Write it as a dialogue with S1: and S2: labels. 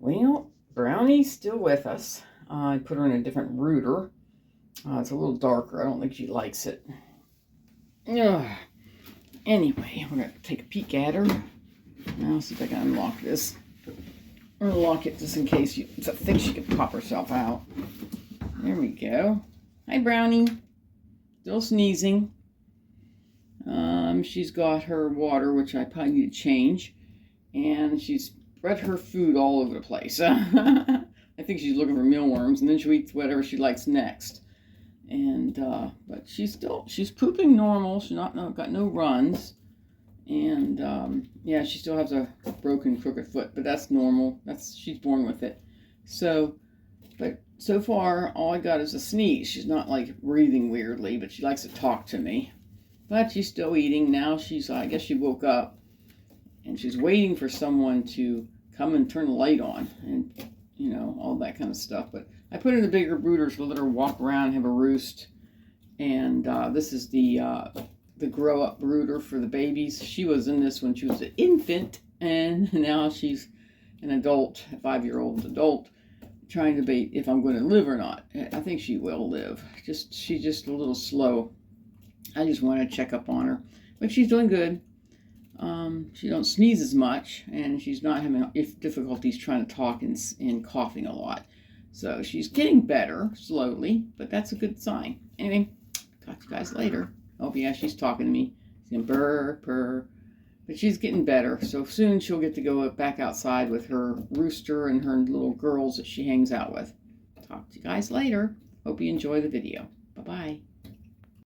S1: Well, Brownie's still with us. I put her in a different rooter. It's a little darker. I don't think she likes it. Ugh. Anyway, I'm going to take a peek at her. Now, see if I can unlock this. I'm going to lock it just in case I think she could pop herself out. There we go. Hi, Brownie. Still sneezing. She's got her water, which I probably need to change. And she's spread her food all over the place. I think she's looking for mealworms, and then she'll eat whatever she likes next. And but she's pooping normal. She's got no runs, and yeah, she still has a broken crooked foot, but that's normal. She's born with it. But so far all I got is a sneeze. She's not like breathing weirdly, but she likes to talk to me. But she's still eating now. I guess she woke up, and she's waiting for someone to come and turn the light on, and all that kind of stuff. But I put her in the bigger brooder to let her walk around, have a roost. And this is the grow-up brooder for the babies. She was in this when she was an infant, and now she's an adult, a 5-year-old adult, trying to debate if I'm going to live or not. I think she will live. She's just a little slow. I just want to check up on her, but she's doing good. She don't sneeze as much, and she's not having difficulties trying to talk and coughing a lot. So she's getting better slowly, but that's a good sign. Anyway, talk to you guys later. Oh yeah, she's talking to me. She's going purr, purr. But she's getting better. So soon she'll get to go back outside with her rooster and her little girls that she hangs out with. Talk to you guys later. Hope you enjoy the video. Bye-bye.